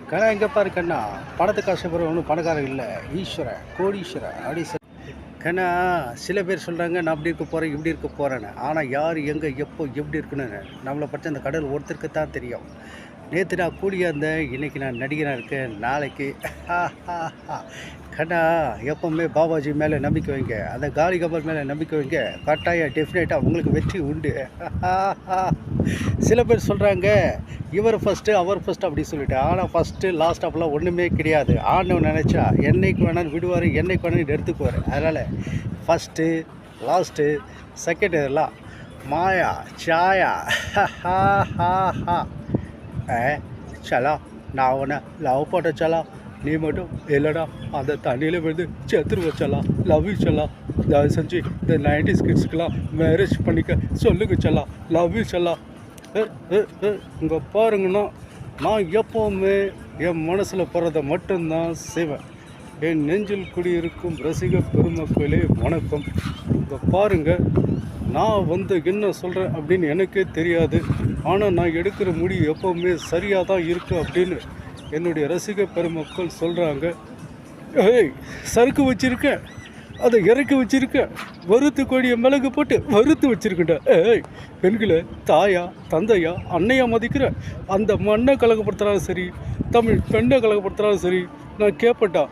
கண்ணா எங்கே பாரு கண்ணா, பணத்துக்கு ஆசைப்படுற ஒன்றும் பணக்காரன் இல்லை, ஈஸ்வரன் கோடீஸ்வரன் அப்படி கண்ணா. சில பேர் சொல்கிறாங்க நான் அப்படி இருக்க போகிறேன் இப்படி இருக்க போகிறேன்னு. ஆனால் யார் எங்கே எப்போ எப்படி இருக்குன்னு நம்மளை பற்றி அந்த கடல் ஒருத்தருக்கு தான் தெரியும். நேற்று நான் கூலியாக இருந்தேன், இன்றைக்கி நான் நடிகராக இருக்கேன், நாளைக்கு கண்ணா. எப்போவுமே பாபாஜி மேலே நம்பிக்கை வைங்க, அந்த காலி கபல் மேலே நம்பிக்கை வைங்க, கட்டாயம் டெஃபினட்டாக உங்களுக்கு வெற்றி உண்டு. சில பேர் சொல்கிறாங்க இவர் ஃபஸ்ட்டு அவர் ஃபஸ்ட்டு அப்படி சொல்லிட்டு. ஆனால் ஃபஸ்ட்டு லாஸ்ட் அப்பெல்லாம் ஒன்றுமே கிடையாது. ஆண்டவன் நினச்சா என்னைக்கு வேணாலும் விடுவார், என்னைக்கு வேணாலும் எடுத்துக்குவார். அதனால் ஃபஸ்ட்டு லாஸ்ட்டு செகண்ட் இதெல்லாம் மாயா சாயா. சலா நான் உன்னை லவ் பண்ண சலா, நீ மட்டும் இல்லைடா அந்த தண்ணியில் விழுந்து செத்துரு வச்சலா. லவ் யூ சலா. தயவு செஞ்சு இந்த 90s கிட்ஸுக்கெல்லாம் மேரேஜ் பண்ணிக்க சொல்லுங்க சலா. லவ் யூ சலா. இங்கே பாருங்கன்னா நான் எப்போவுமே என் மனசில் போகிறத மட்டும்தான் செய்வேன். என் நெஞ்சில் குடியிருக்கும் ரசிக பெருமக்களே வணக்கம். இங்கே பாருங்கள், நான் என்ன சொல்கிறேன் அப்படின்னு எனக்கே தெரியாது. ஆனால் நான் எடுக்கிற முடிவு எப்போவுமே சரியாக தான் இருக்குது அப்படின்னு என்னுடைய ரசிக பெருமக்கள் சொல்கிறாங்க. ஏய், சறுக்கு வச்சுருக்கேன், அதை இறக்கி வச்சுருக்கேன், வறுத்து கோழியை மிளகு போட்டு வறுத்து வச்சுருக்கேன்டா. ஏய், பெண்களை தாயா தந்தையா அன்னையா மதிக்கிற அந்த மண்ணை கலகப்படுத்துனாலும் சரி, தமிழ் பெண்ணை கலகப்படுத்துனாலும் சரி, நான் கேட்பேன்டா.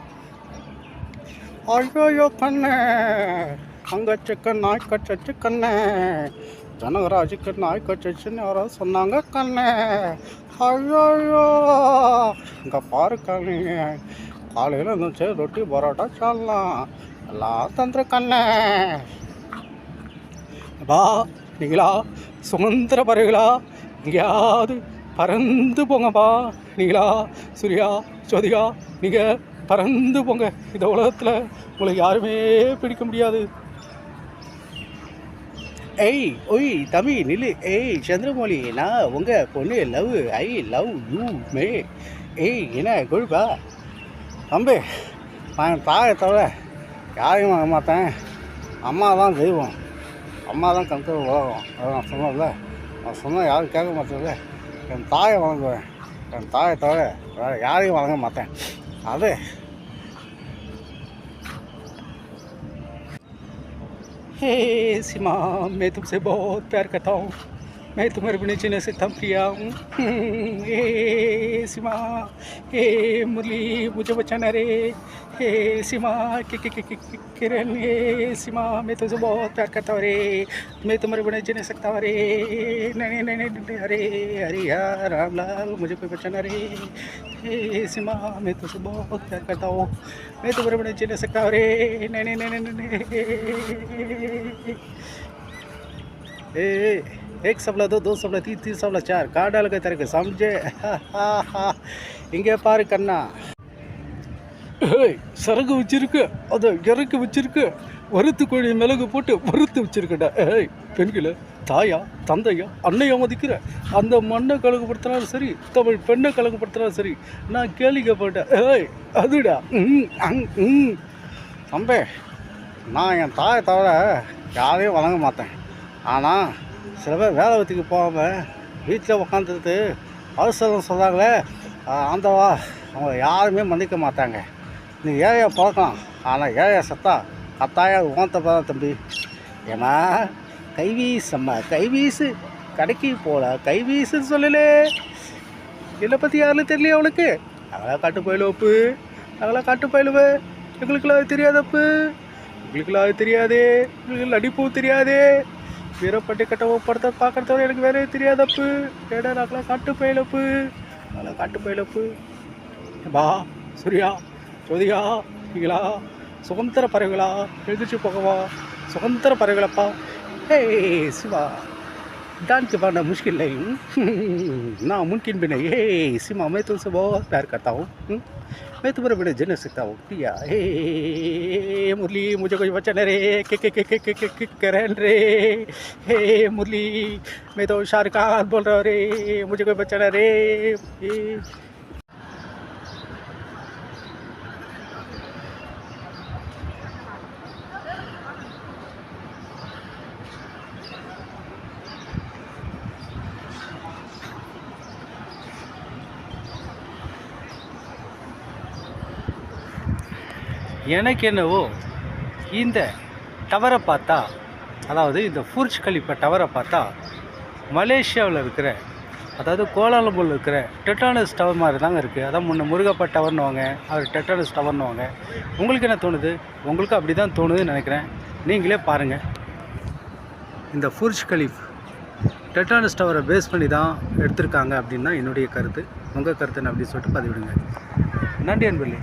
ஐயோ கண்ணே, அங்கே சிக்கன் நாய் கச்சச்சு கண்ணே, ஜனகராஜுக்கு நாய் கச்சச்சுன்னு யாராவது சொன்னாங்க கண்ணே. ஐயோ இங்கே பாரு கண்ணே, காலையில் இருந்துச்சு ரொட்டி பரோட்டா சாடலாம் எல்லாம் தந்துரு கண்ணே. பா நீங்களா சுதந்திர பறவைகளா, எங்கேயாவது பறந்து போங்கப்பா. நீங்களா சூர்யா ஜோதிகா, நீங்கள் பறந்து போங்க. இந்த உலகத்தில் உங்களை யாருமே பிடிக்க முடியாது. ஏய் ஒய் தம்பி நில்லு. ஏய் சந்திரமௌலி, நான் உங்கள் பொண்ணு love, I love you may. ஏய் என்ன கொழுப்பா தம்பி, நான் தாயை தவிர யாரையும் வாங்க மாட்டேன். அம்மா தான் தெய்வம், அம்மா தான் கண்ட்ரோல் உலகம். அதை நான் சொன்னதில்ல, நான் சொன்னால் யாரும் கேட்க மாட்டேன்ல. என் தாயை வணங்குவேன், என் தாயை தவிர வேறு யாரையும் வணங்க மாட்டேன். அது हे सीमा, मैं तुमसे बहुत प्यार करता हूँ, मैं तुम्हारे बिना जीने से थम गया हूँ. हे सीमा, हे मुरली मुझे बचाना रे. हे सीमा किरण, हे सीमा मैं तुझसे बहुत प्यार करता हूँ रे, मैं तुम्हारे बिना जी नहीं सकता हूँ रे. नहीं नहीं नहीं नहीं, अरे अरे यार रामलाल मुझे कोई बचाना रे. हे सीमा मैं तुझसे बहुत प्यार करता हूँ, मैं तुम्हारे बिना जी नहीं सकता हूँ रे. नहीं नहीं नहीं नहीं नहीं. एक सबला दो, दो सबला तीन, तीन सबला चार, कहाँ डाल गए तेरे को समझे. இங்கே பாரு கண்ணா. ஏய், சரகு வச்சிருக்க, அதை இறக்கி வச்சிருக்க, வறுத்து கோழி மிளகு போட்டு வறுத்து வச்சிருக்கடா. ஏய், பெண்களை தாயா தந்தையா அன்னையா மதிக்கிற அந்த மண்ணை கலகப்படுத்தினாலும் சரி, தமிழ் பெண்ணை கலகப்படுத்தினாலும் சரி, நான் கேள்விக்கப்பட்டேன். ஏய் அதுடா. தம்பி, நான் என் தாயை தவிர யாரையும் வணங்க மாட்டேன். ஆனால் சில பேர் வேலை வத்திக்கு போகாமல் வீட்டில் உக்காந்துட்டு அவசரம் சொல்கிறாங்களே, ஆண்டவா அவங்க யாருமே மன்னிக்க மாட்டாங்க. நீ ஏழையை பிறக்கலாம், ஆனால் ஏழையை சத்தா கத்தாயம் ஓந்தப்பா தான் தம்பி. ஏன்னா கைவீசம்மா கைவீசு, கடைக்கு போல கைவீசுன்னு சொல்லலே. இதை பற்றி யாரும் தெரியலையே அவளுக்கு. நாங்களாம் காட்டு போயிலுவப்பு, நாங்களாம் காட்டு போயிலுவு, எங்களுக்கெல்லாம் அது தெரியாதப்பு, எங்களுக்கெல்லாம் அது தெரியாதே, எங்களுக்கு நடிப்பும் தெரியாதே, வீரப்பட்டி கட்டவோ படத்தை பார்க்குறதவரை எனக்கு வேறே தெரியாதப்பு. ஏடா நாங்களாம் காட்டு போயிலப்பு, நாங்களாம் காட்டு போயிலப்பு. பா சூர்யா ஜோதிகா, நீங்களா சுதந்திர பறவைகளா, எழுதிச்சு போகவா சுதந்திர பறவைகளப்பா. ஏய் சிவா, डांस के पाना मुश्किल नहीं, ना मुमकिन भी नहीं. हे सीमा मैं तुमसे बहुत प्यार करता हूँ, मैं तुम्हारे बिना जी नहीं सकता हूँ प्रिया. हे मुरली मुझे कोई बचा नहीं रे, के करण रे. हे मुरली मैं तो शाहरुख खान बोल रहा हूँ रे, मुझे कोई बचा नहीं रे. எனக்கு என்னவோ இந்த டவரை பார்த்தா, அதாவது இந்த புர்ஜ் கலிஃபா டவரை பார்த்தா மலேசியாவில் இருக்கிற, அதாவது கோலாலம்பூரில் இருக்கிற டெட்ரானஸ் டவர் மாதிரி தாங்க இருக்குது. அதான் முன்ன முருகப்பா டவர்னுவாங்க, அவர் டெட்ரானஸ் டவர்னுவாங்க. உங்களுக்கு என்ன தோணுது? உங்களுக்கு அப்படி தான் தோணுதுன்னு நினைக்கிறேன். நீங்களே பாருங்கள். இந்த புர்ஜ் கலிஃப் டெட்ரானஸ் டவரை பேஸ் பண்ணி தான் எடுத்திருக்காங்க அப்படின்னு தான் என்னுடைய கருத்து. உங்கள் கருத்துன்னு அப்படின்னு சொல்லிட்டு பதிவிடுங்க. நன்றி அன்பர்களே.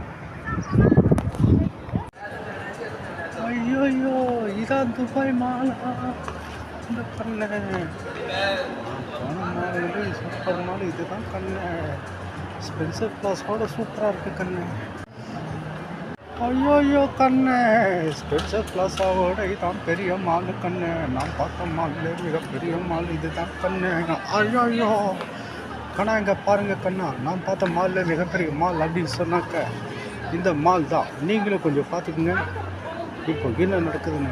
ஐயோ, இதான் துபாய் மாலா. இந்த கண்ணு போன மாலை சூப்பர் மாலை, இதுதான் கண்ணு. ஸ்பென்சர் பிளாஸோட சூப்பராக இருக்குது கண்ணு. ஐயோ கண்ணு, ஸ்பென்சர் பிளாஸாவோட இதுதான் பெரிய மால் கண்ணு. நான் பார்த்த மால்ல மிகப்பெரிய மால் இதுதான் கண்ணு. ஐயோ கண்ணா, இங்கே பாருங்கள் கண்ணா, நான் பார்த்த மாலில் மிகப்பெரிய மால் அப்படின்னு சொன்னாக்க இந்த மால் தான். நீங்களும் கொஞ்சம் பார்த்துக்குங்க இப்போ என்ன நடக்குதுன்னு.